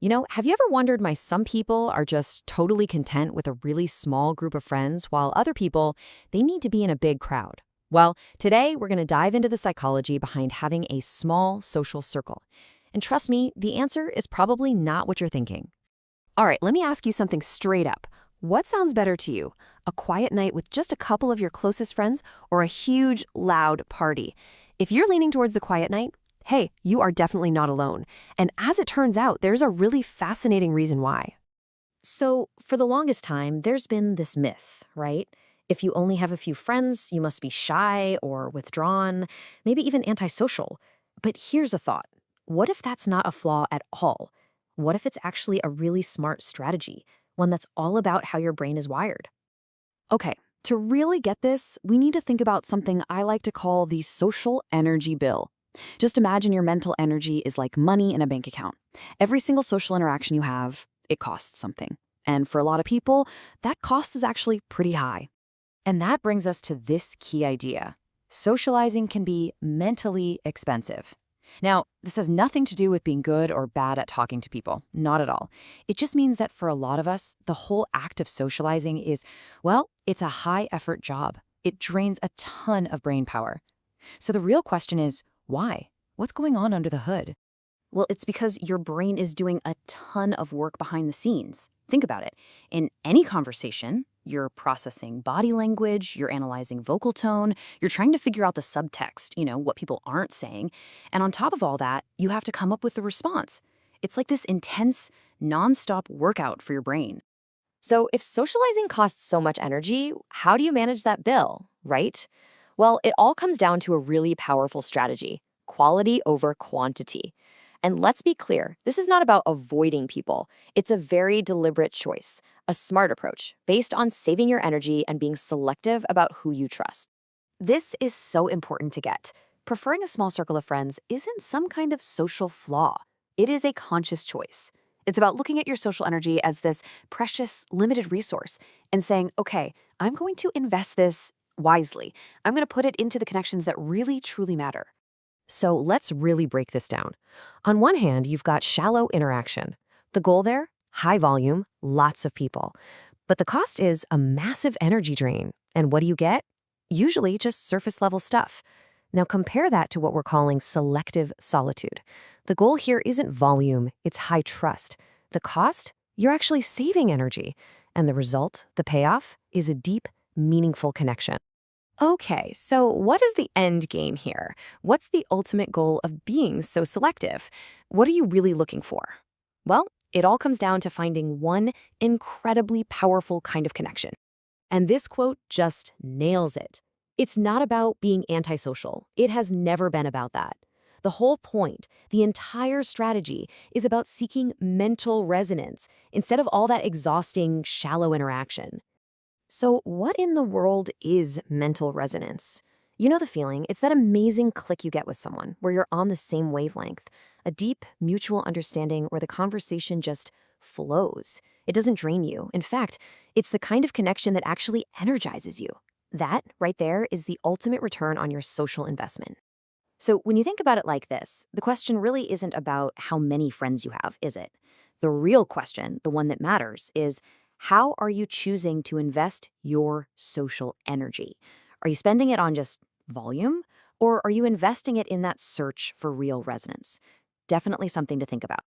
Have you ever wondered why some people are just totally content with a really small group of friends while other people, they need to be in a big crowd? Well, today we're going to dive into the psychology behind having a small social circle. And trust me, the answer is probably not what you're thinking. All right, let me ask you something straight up. What sounds better to you? A quiet night with just a couple of your closest friends or a huge, loud party? If you're leaning towards the quiet night, hey, you are definitely not alone. And as it turns out, there's a really fascinating reason why. So, for the longest time, there's been this myth, right? If you only have a few friends, you must be shy or withdrawn, maybe even antisocial. But here's a thought. What if that's not a flaw at all? What if it's actually a really smart strategy, one that's all about how your brain is wired? Okay, to really get this, we need to think about something I like to call the social energy bill. Just imagine your mental energy is like money in a bank account. Every single social interaction you have, it costs something. And for a lot of people, that cost is actually pretty high. And that brings us to this key idea. Socializing can be mentally expensive. Now, this has nothing to do with being good or bad at talking to people. Not at all. It just means that for a lot of us, the whole act of socializing is, well, it's a high-effort job. It drains a ton of brain power. So the real question is, why? What's going on under the hood? Well, it's because your brain is doing a ton of work behind the scenes. Think about it. In any conversation, you're processing body language, you're analyzing vocal tone, you're trying to figure out the subtext, what people aren't saying. And on top of all that, you have to come up with the response. It's like this intense, nonstop workout for your brain. So if socializing costs so much energy, how do you manage that bill, right? Well, it all comes down to a really powerful strategy: quality over quantity. And let's be clear, this is not about avoiding people. It's a very deliberate choice, a smart approach, based on saving your energy and being selective about who you trust. This is so important to get. Preferring a small circle of friends isn't some kind of social flaw. It is a conscious choice. It's about looking at your social energy as this precious, limited resource and saying, okay, I'm going to invest this wisely. I'm going to put it into the connections that really, truly matter. So let's really break this down. On one hand, you've got shallow interaction. The goal there? High volume, lots of people. But the cost is a massive energy drain. And what do you get? Usually just surface level stuff. Now compare that to what we're calling selective solitude. The goal here isn't volume, it's high trust. The cost? You're actually saving energy. And the result, the payoff, is a deep, meaningful connection. Okay, so what is the end game here? What's the ultimate goal of being so selective? What are you really looking for? Well, it all comes down to finding one incredibly powerful kind of connection. And this quote just nails it. It's not about being antisocial. It has never been about that. The whole point, the entire strategy, is about seeking mental resonance instead of all that exhausting, shallow interaction. So what in the world is mental resonance? You know the feeling. It's that amazing click you get with someone where you're on the same wavelength, a deep mutual understanding where the conversation just flows. It doesn't drain you. In fact, it's the kind of connection that actually energizes you. That, right there, is the ultimate return on your social investment. So when you think about it like this, the question really isn't about how many friends you have, is it? The real question, the one that matters, is how are you choosing to invest your social energy? Are you spending it on just volume, or are you investing it in that search for real resonance? Definitely something to think about.